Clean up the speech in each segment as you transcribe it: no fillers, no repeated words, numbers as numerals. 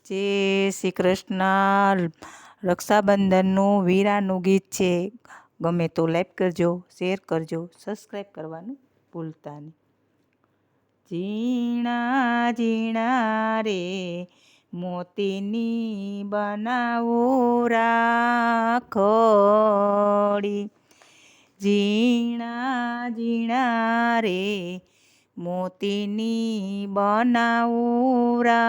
જય શ્રી કૃષ્ણ. રક્ષાબંધનનું વીરાનું ગીત છે. ગમે તો લાઈક કરજો, શેર કરજો, સબસ્ક્રાઈબ કરવાનું ભૂલતા નહીં. ઝીણા ઝીણા રે મોતીની બનાવું રાખડી, ઝીણા ઝીણા રે મોતીની બનાવું રાખડી,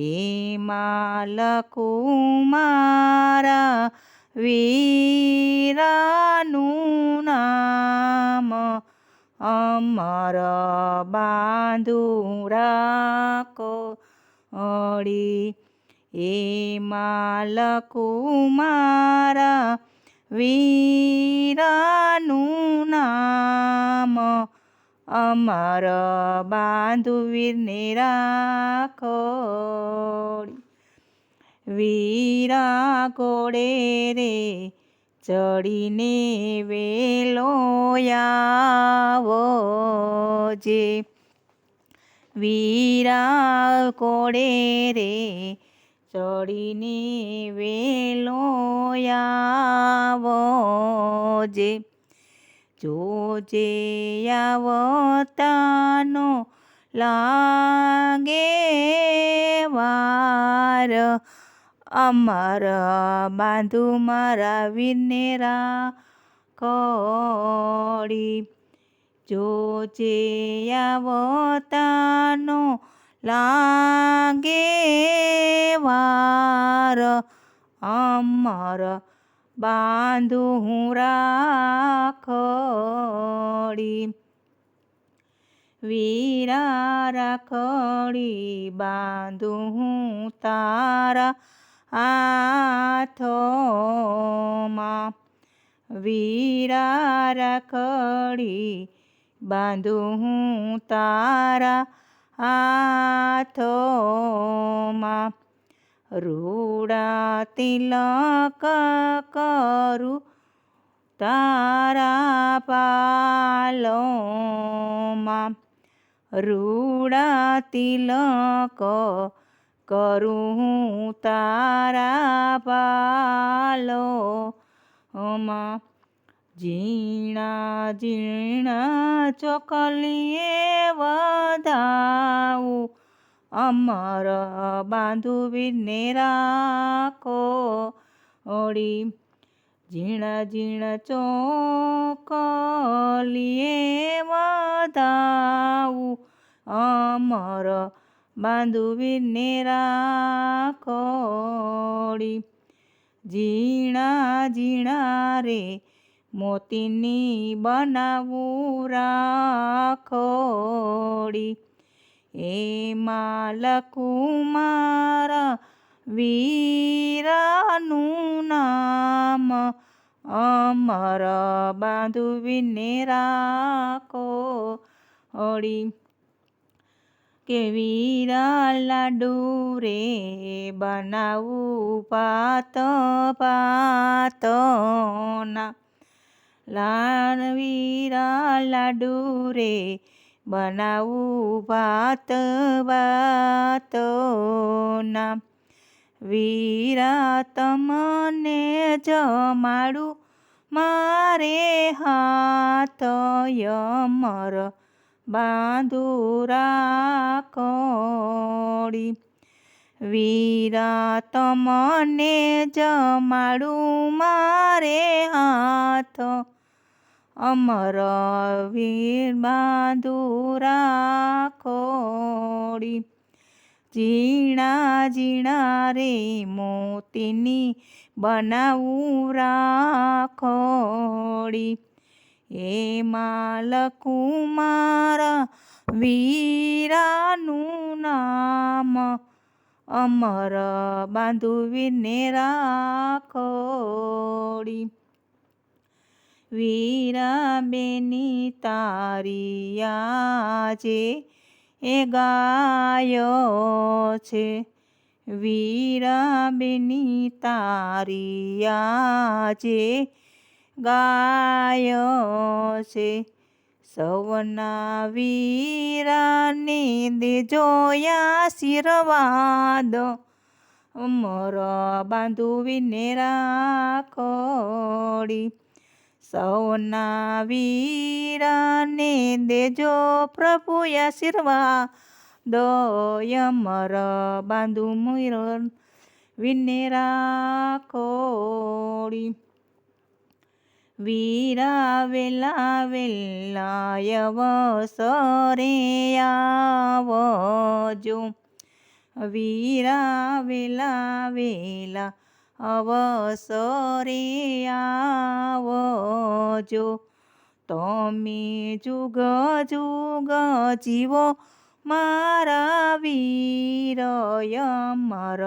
એમાં લખું મારા વીરાનું નામ, અમર બાંધું રાખડી, એમાં લખું મારા વીરાનું નામ, અમર બાંધું વીરને રાખડી. વીરા ઘોડે રે ચડીને વેલો આવજે, વીરા ઘોડે રે ચડીને વેલો આવજે, જોજે આવતાનો લાગે વાર, અમર બાંધુ મારા વીરને રાખડી, જોજે આવતાનો લાગે વાર, અમર બાંધું રાખડી. વીરા રાખડી બાંધું તારા હાથોમાં, વીરા રાખડી બાંધું તારા હાથોમાં, રૂડા તિલક કરું તારા પાલોમાં, રૂડા તિલક કરું તારા પાલોમાં, ઝીણા ઝીણા ચોકલીએ વધાવું, અમર બાંધું વીરને રાખડી, ઝીણા ઝીણા ચોકલીએ વધાવું, અમર બાંધું વીરને રાખડી, ઝીણા ઝીણા રે મોતીની બનાવું રાખડી, એમાં લખું મારા વીરાનું નામ, અમર બાંધું વીરને રાખડી. કે વીરા લાડુ રે બનાવું પાત પાતના, વીરા લાડુ રે બનાવું ભાત ભાતના, વીરા તમને જમાડું મારે હાથ, અમર બાંધું રાખડી, વીરા તમને જમાડું મારે હાથ, અમર વીર બાંધું રાખડી, ઝીણા ઝીણા રે મોતીની બનાવું રાખડી, એમાં લખું મારા વીરાનું નામ, અમર બાંધું વીરને રાખડી. વીરા બેની તારી આજે એ ગાયો છે, વીરા બેની તારી આજે ગાયો છે, સૌના વીરા વીરાને દેજો આશીર્વાદ, અમર બાંધવીને રાખડી. સૌના વીરાને દેજો પ્રભુ આશીર્વાદ, અમર બાંધવીને રાખડી. વીરા વેલા વેલા અવસરે આવજો, વીરા વેલા વેલા અવસરે આવજો. તમે જુગ જુગ જીવો મારા વીર, અમર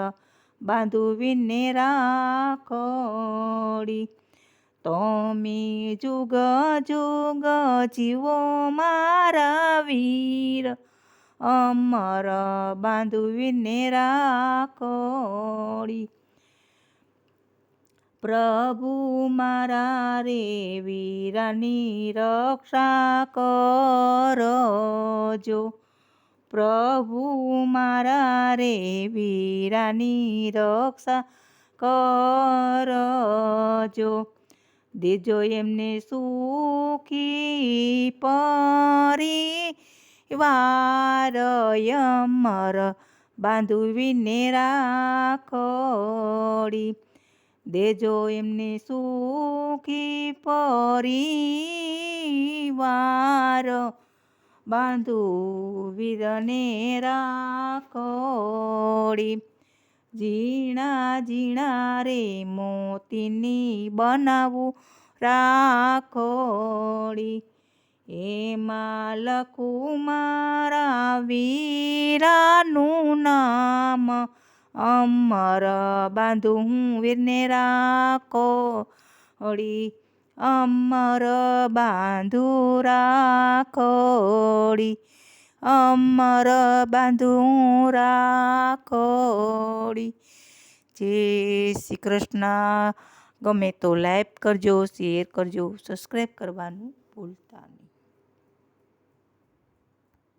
બાંધવીને રાખડી. તમે જુગ જુગ જીવો મારા વીર, અમર બાંધવીને રાખડી. પ્રભુ મારા રે વીરાની રક્ષા કરજો, પ્રભુ મારા રે વીરાની રક્ષા કરજો. દેજો એમને સુખી પરિવાર, અમર બાંધવીને રાખડી. દેજો એમને સુખી પરિવાર, બાંધવીને રાખડી. ઝીણા ઝીણા રે મોતીની બનાવું રાખડી, એમાં લખું મારા વીરાનું નામ, અમર બાંધું વીરને રાખડી, અમર બાંધું રાખડી, અમર બાંધું રાખડી. જય શ્રી કૃષ્ણ. ગમે તો લાઈક કરજો, શેર કરજો, સબસ્ક્રાઈબ કરવાનું ભૂલતા નહીં.